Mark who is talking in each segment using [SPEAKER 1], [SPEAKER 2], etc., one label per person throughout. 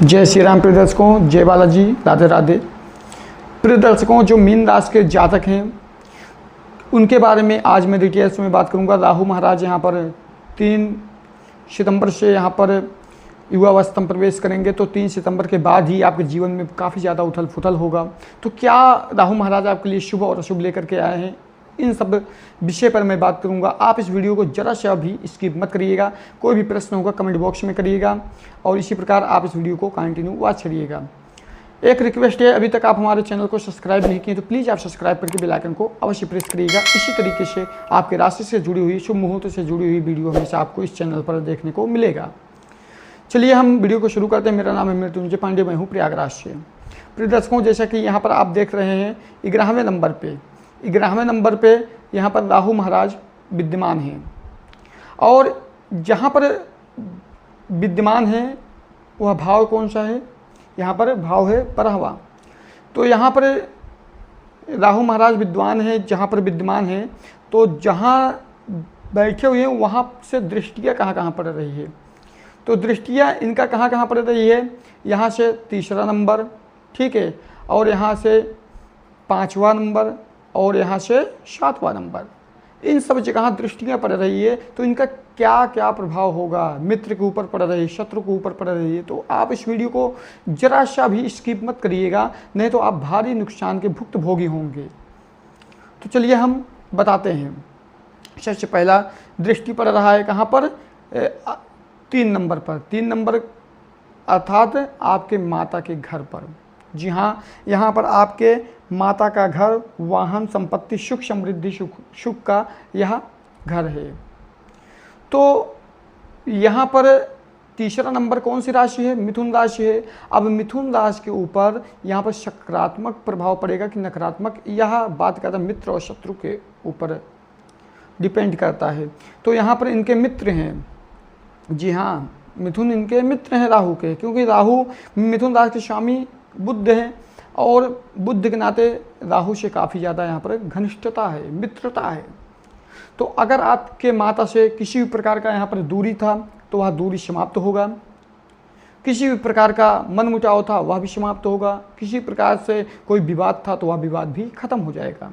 [SPEAKER 1] जय श्री राम। प्रिय दर्शकों, जय बालाजी, राधे राधे। प्रिय दर्शकों, जो मीन राशि के जातक हैं उनके बारे में आज मैं डिटेल्स में बात करूंगा। राहु महाराज यहाँ पर 3 सितंबर से यहाँ पर युवावस्था में प्रवेश करेंगे, तो 3 सितंबर के बाद ही आपके जीवन में काफ़ी ज़्यादा उथल फुथल होगा। तो क्या राहु महाराज आपके लिए शुभ और अशुभ लेकर के आए हैं, इन सब विषय पर मैं बात करूंगा। आप इस वीडियो को जरा सा भी स्किप मत करिएगा। कोई भी प्रश्न होगा कमेंट बॉक्स में करिएगा और इसी प्रकार आप इस वीडियो को कंटिन्यू वॉच करिएगा। एक रिक्वेस्ट है, अभी तक आप हमारे चैनल को सब्सक्राइब नहीं किए तो प्लीज़ आप सब्सक्राइब करके बेल आइकन को अवश्य प्रेस करिएगा। इसी तरीके से आपके राशि से जुड़ी हुई, शुभ मुहूर्त से जुड़ी हुई वीडियो हमेशा आपको इस चैनल पर देखने को मिलेगा। चलिए हम वीडियो को शुरू करते हैं। मेरा नाम है मृत्युंजय पांडे, मैं हूँ प्रयागराज से। प्रिय दर्शकों, जैसा कि यहाँ पर आप देख रहे हैं 11वें नंबर पे यहाँ पर राहु महाराज विद्यमान हैं और जहाँ पर विद्यमान है वह भाव कौन सा है, यहाँ पर भाव है परहवा। तो यहाँ पर राहु महाराज विद्वान है, जहाँ पर विद्यमान है तो जहाँ बैठे हुए हैं वहाँ से दृष्टियाँ कहाँ पड़ रही है। तो दृष्टियाँ इनका कहाँ पड़ रही है, यहाँ से 3रा नंबर, ठीक है, और यहाँ से 5वां नंबर और यहाँ से 7वां नंबर, इन सब जगह दृष्टियाँ पड़ रही है। तो इनका क्या क्या प्रभाव होगा, मित्र के ऊपर पड़ रही है, शत्रु के ऊपर पड़ रही है। तो आप इस वीडियो को जरा सा भी स्किप मत करिएगा, नहीं तो आप भारी नुकसान के भुक्तभोगी होंगे। तो चलिए हम बताते हैं। सबसे पहला दृष्टि पड़ रहा है कहाँ पर, 3 नंबर पर। 3 नंबर अर्थात आपके माता के घर पर। जी हाँ, यहाँ पर आपके माता का घर, वाहन, संपत्ति, सुख समृद्धि, सुख का यह घर है। तो यहाँ पर 3रा नंबर कौन सी राशि है, मिथुन राशि है। अब मिथुन राशि के ऊपर यहाँ पर सकारात्मक प्रभाव पड़ेगा कि नकारात्मक, यह बात करता है मित्र और शत्रु के ऊपर डिपेंड करता है। तो यहाँ पर इनके मित्र हैं, जी हाँ, मिथुन इनके मित्र हैं राहु के, क्योंकि राहु मिथुन राशि के स्वामी बुध हैं और बुध के नाते राहु से काफ़ी ज़्यादा यहाँ पर घनिष्ठता है, मित्रता है। तो अगर आपके माता से किसी भी प्रकार का यहाँ पर दूरी था तो वह दूरी समाप्त होगा, किसी भी प्रकार का मनमुटाव था वह भी समाप्त होगा, किसी प्रकार से कोई विवाद था तो वह विवाद भी खत्म हो जाएगा।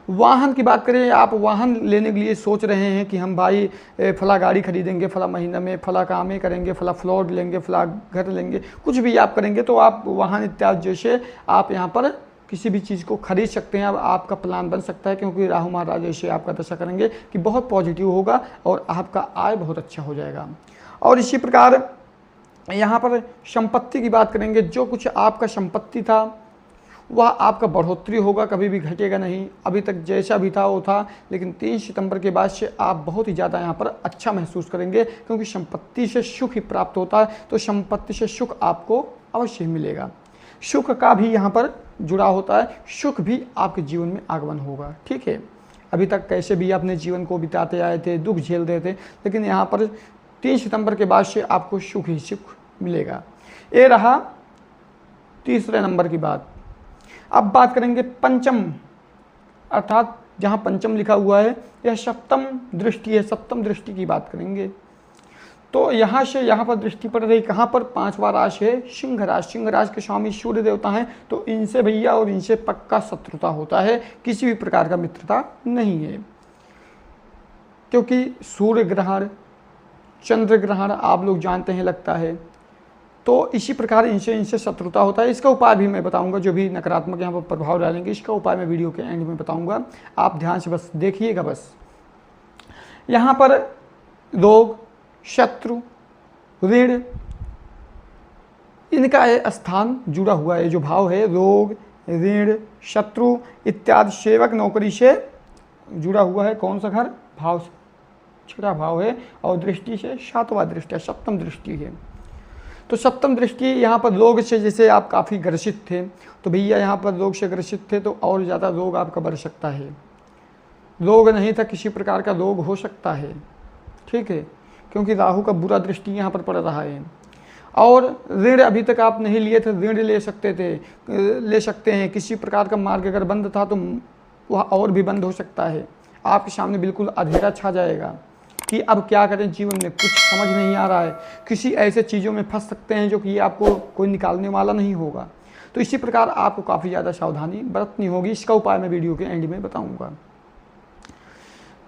[SPEAKER 1] वाहन की बात करें, आप वाहन लेने के लिए सोच रहे हैं कि हम भाई फला गाड़ी खरीदेंगे, फला महीना में फला काम करेंगे, फला फ्लॉट लेंगे, फला घर लेंगे, कुछ भी आप करेंगे तो आप वाहन इत्यादि जैसे आप यहाँ पर किसी भी चीज़ को खरीद सकते हैं। अब आपका प्लान बन सकता है, क्योंकि राहु महाराज जैसे आपका दशा करेंगे कि बहुत पॉजिटिव होगा और आपका आय बहुत अच्छा हो जाएगा। और इसी प्रकार यहाँ पर संपत्ति की बात करेंगे, जो कुछ आपका संपत्ति था वह आपका बढ़ोतरी होगा, कभी भी घटेगा नहीं। अभी तक जैसा भी था वो था, लेकिन 3 सितंबर के बाद से आप बहुत ही ज़्यादा यहाँ पर अच्छा महसूस करेंगे, क्योंकि संपत्ति से सुख ही प्राप्त होता है। तो संपत्ति से सुख आपको अवश्य मिलेगा। सुख का भी यहाँ पर जुड़ा होता है, सुख भी आपके जीवन में आगमन होगा, ठीक है। अभी तक कैसे भी अपने जीवन को बिताते आए थे, दुख झेल रहे थे, लेकिन यहाँ पर 3 सितंबर के बाद से आपको सुख ही सुख मिलेगा। ये रहा 3रे नंबर की बात। अब बात करेंगे पंचम, अर्थात जहाँ पंचम लिखा हुआ है यह सप्तम दृष्टि है। सप्तम दृष्टि की बात करेंगे तो यहाँ से यहाँ पर दृष्टि पड़ रही कहाँ पर, 5वां राशि है सिंह राशि। सिंह राशि के स्वामी सूर्य देवता हैं, तो इनसे भैया और इनसे पक्का शत्रुता होता है, किसी भी प्रकार का मित्रता नहीं है। क्योंकि सूर्य ग्रहण, चंद्र ग्रहण आप लोग जानते हैं लगता है, तो इसी प्रकार इनसे शत्रुता होता है। इसका उपाय भी मैं बताऊंगा, जो भी नकारात्मक यहाँ पर प्रभाव डालेंगे इसका उपाय मैं वीडियो के एंड में बताऊंगा। आप ध्यान से बस देखिएगा। बस यहाँ पर रोग, शत्रु, ऋण, इनका ये स्थान जुड़ा हुआ है। जो भाव है रोग, ऋण, शत्रु इत्यादि, सेवक, नौकरी से जुड़ा हुआ है। कौन सा घर, भाव से 6वां भाव है और दृष्टि से 7वां दृष्टि है, सप्तम दृष्टि है। तो सप्तम दृष्टि यहाँ पर रोग से, जैसे आप काफ़ी ग्रसित थे तो भैया यहाँ पर रोग से ग्रसित थे तो और ज़्यादा रोग आपका बढ़ सकता है। रोग नहीं था, किसी प्रकार का रोग हो सकता है, ठीक है, क्योंकि राहु का बुरा दृष्टि यहाँ पर पड़ रहा है। और ऋण अभी तक आप नहीं लिए थे, ऋण ले सकते हैं। किसी प्रकार का मार्ग अगर बंद था तो वह और भी बंद हो सकता है। आपके सामने बिल्कुल अंधेरा छा जाएगा, कि अब क्या करें, जीवन में कुछ समझ नहीं आ रहा है, किसी ऐसे चीज़ों में फंस सकते हैं जो कि आपको कोई निकालने वाला नहीं होगा। तो इसी प्रकार आपको काफ़ी ज़्यादा सावधानी बरतनी होगी। इसका उपाय मैं वीडियो के एंड में बताऊँगा।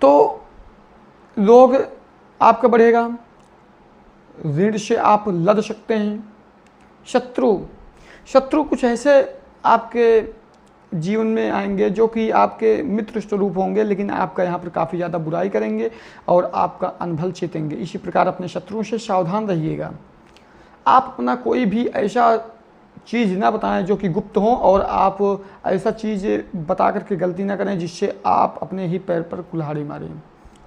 [SPEAKER 1] तो रोग आपका बढ़ेगा, ऋण से आप लड़ सकते हैं। शत्रु कुछ ऐसे आपके जीवन में आएंगे जो कि आपके मित्र स्वरूप होंगे, लेकिन आपका यहाँ पर काफ़ी ज़्यादा बुराई करेंगे और आपका अनभल चेतेंगे। इसी प्रकार अपने शत्रुओं से सावधान रहिएगा। आप अपना कोई भी ऐसा चीज़ ना बताएं जो कि गुप्त हो, और आप ऐसा चीज़ बता करके गलती ना करें जिससे आप अपने ही पैर पर कुल्हाड़ी मारें,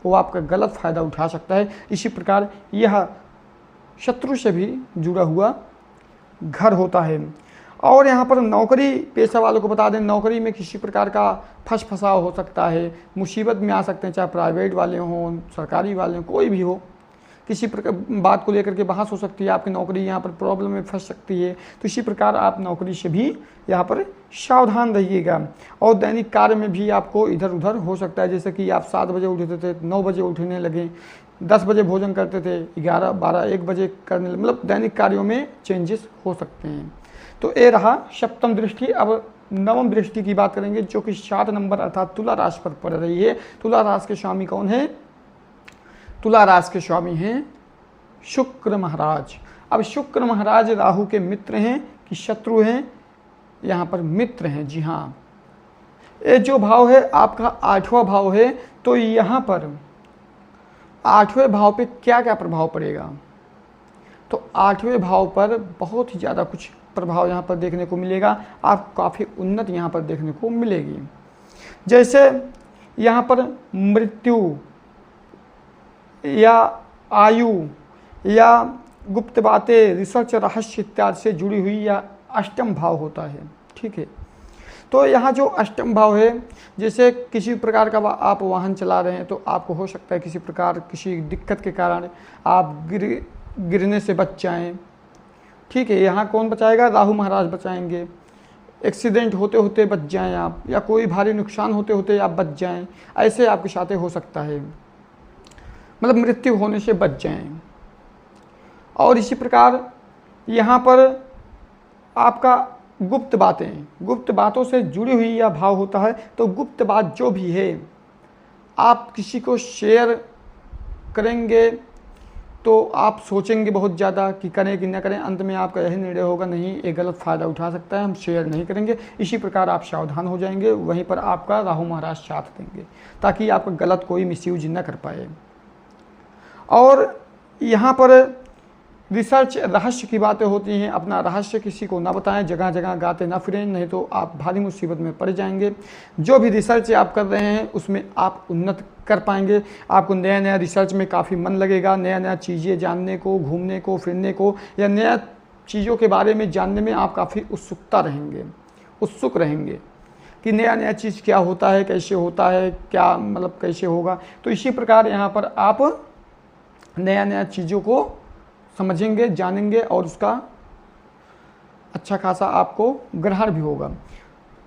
[SPEAKER 1] वो आपका गलत फ़ायदा उठा सकता है। इसी प्रकार यह शत्रु से भी जुड़ा हुआ घर होता है। और यहाँ पर नौकरी पेशा वालों को बता दें, नौकरी में किसी प्रकार का फंसाव हो सकता है, मुसीबत में आ सकते हैं, चाहे प्राइवेट वाले हों, सरकारी वाले हों, कोई भी हो, किसी प्रकार बात को लेकर के बहस हो सकती है, आपकी नौकरी यहाँ पर प्रॉब्लम में फंस सकती है। तो इसी प्रकार आप नौकरी से भी यहाँ पर सावधान रहिएगा। और दैनिक कार्य में भी आपको इधर उधर हो सकता है, जैसे कि आप 7 बजे उठते थे, 9 बजे उठने लगे, 10 बजे भोजन करते थे, 11, 12, 1 बजे करने लगे, मतलब दैनिक कार्यों में चेंजेस हो सकते हैं। तो ये रहा सप्तम दृष्टि। अब नवम दृष्टि की बात करेंगे, जो कि 7 नंबर अर्थात तुला राशि पर पड़ रही है। तुला राशि के स्वामी कौन है? तुला राशि के स्वामी हैं शुक्र महाराज। अब शुक्र महाराज राहु के मित्र हैं कि शत्रु हैं? यहाँ पर मित्र हैं, जी हाँ। ये जो भाव है आपका 8वां भाव है, तो यहाँ पर 8वें भाव पे क्या क्या प्रभाव पड़ेगा? तो 8वें भाव पर बहुत ही ज़्यादा कुछ प्रभाव यहाँ पर देखने को मिलेगा। आपको काफ़ी उन्नति यहाँ पर देखने को मिलेगी। जैसे यहाँ पर मृत्यु या आयु या गुप्त बातें, रिसर्च, रहस्य इत्यादि से जुड़ी हुई या अष्टम भाव होता है, ठीक है। तो यहाँ जो अष्टम भाव है, जैसे किसी प्रकार का आप वाहन चला रहे हैं तो आपको हो सकता है किसी प्रकार किसी दिक्कत के कारण आप गिरने से बच जाएं, ठीक है। यहाँ कौन बचाएगा? राहु महाराज बचाएंगे। एक्सीडेंट होते होते बच जाएं आप, या कोई भारी नुकसान होते होते आप बच जाएं, ऐसे आपके साथ हो सकता है, मतलब मृत्यु होने से बच जाएं। और इसी प्रकार यहाँ पर आपका गुप्त बातों से जुड़ी हुई यह भाव होता है। तो गुप्त बात जो भी है आप किसी को शेयर करेंगे तो आप सोचेंगे बहुत ज़्यादा कि करें कि न करें, अंत में आपका यही निर्णय होगा, नहीं, एक गलत फ़ायदा उठा सकता है, हम शेयर नहीं करेंगे। इसी प्रकार आप सावधान हो जाएंगे। वहीं पर आपका राहु महाराज साथ देंगे ताकि आपका गलत कोई मिसयूज न कर पाए। और यहाँ पर रिसर्च, रहस्य की बातें होती हैं। अपना रहस्य किसी को ना बताएं, जगह जगह गाते ना फिरें, नहीं तो आप भारी मुसीबत में पड़ जाएंगे। जो भी रिसर्च आप कर रहे हैं उसमें आप उन्नत कर पाएंगे। आपको नया नया रिसर्च में काफ़ी मन लगेगा, नया नया चीज़ें जानने को, घूमने को, फिरने को, या नया चीज़ों के बारे में जानने में आप काफ़ी उत्सुक रहेंगे कि नया नया चीज़ क्या होता है, कैसे होता है, क्या मतलब कैसे होगा। तो इसी प्रकार यहाँ पर आप नया नया चीज़ों को समझेंगे, जानेंगे और उसका अच्छा खासा आपको ग्रहण भी होगा।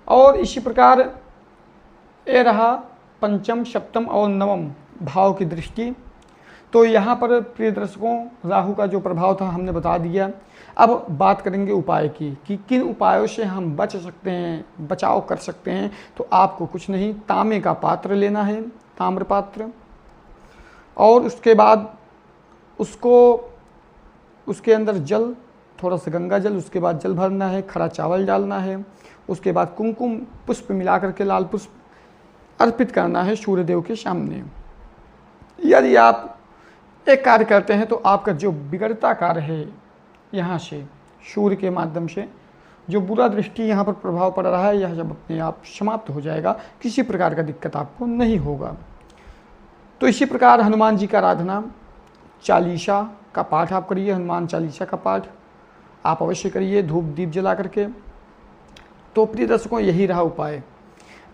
[SPEAKER 1] और इसी प्रकार ये रहा पंचम, सप्तम और नवम भाव की दृष्टि। तो यहाँ पर प्रिय दर्शकों राहु का जो प्रभाव था हमने बता दिया। अब बात करेंगे उपाय की कि किन उपायों से हम बच सकते हैं, बचाव कर सकते हैं। तो आपको कुछ नहीं, तांबे का पात्र लेना है, ताम्र पात्र, और उसके बाद उसके अंदर जल, थोड़ा सा गंगा जल, उसके बाद जल भरना है, खरा चावल डालना है, उसके बाद कुमकुम पुष्प मिला करके लाल पुष्प अर्पित करना है सूर्यदेव के सामने। यदि आप एक कार्य करते हैं तो आपका जो बिगड़ता कार्य है यहाँ से सूर्य के माध्यम से जो बुरा दृष्टि यहाँ पर प्रभाव पड़ रहा है, यह जब अपने आप समाप्त हो जाएगा, किसी प्रकार का दिक्कत आपको नहीं होगा। तो इसी प्रकार हनुमान जी का आराधना, चालीसा का पाठ आप करिए, हनुमान चालीसा का पाठ आप अवश्य करिए धूप दीप जला करके। तो प्रिय दर्शकों यही रहा उपाय।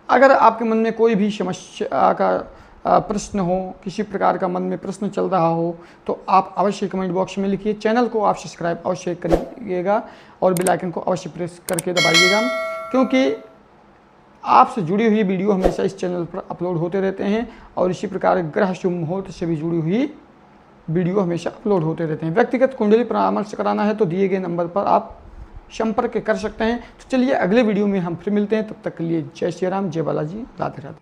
[SPEAKER 1] अगर आपके मन में कोई भी समस्या का प्रश्न हो, किसी प्रकार का मन में प्रश्न चल रहा हो, तो आप अवश्य कमेंट बॉक्स में लिखिए। चैनल को आप सब्सक्राइब अवश्य करिएगा और बेल आइकन को अवश्य प्रेस करके दबाइएगा, क्योंकि आपसे जुड़ी हुई वीडियो हमेशा इस चैनल पर अपलोड होते रहते हैं और इसी प्रकार ग्रह शुभ मुहूर्त से भी जुड़ी हुई वीडियो हमेशा अपलोड होते रहते हैं। व्यक्तिगत कुंडली परामर्श कराना है तो दिए गए नंबर पर आप संपर्क कर सकते हैं। तो चलिए अगले वीडियो में हम फिर मिलते हैं, तब तक के लिए जय श्री राम, जय बालाजी, राधे राधे।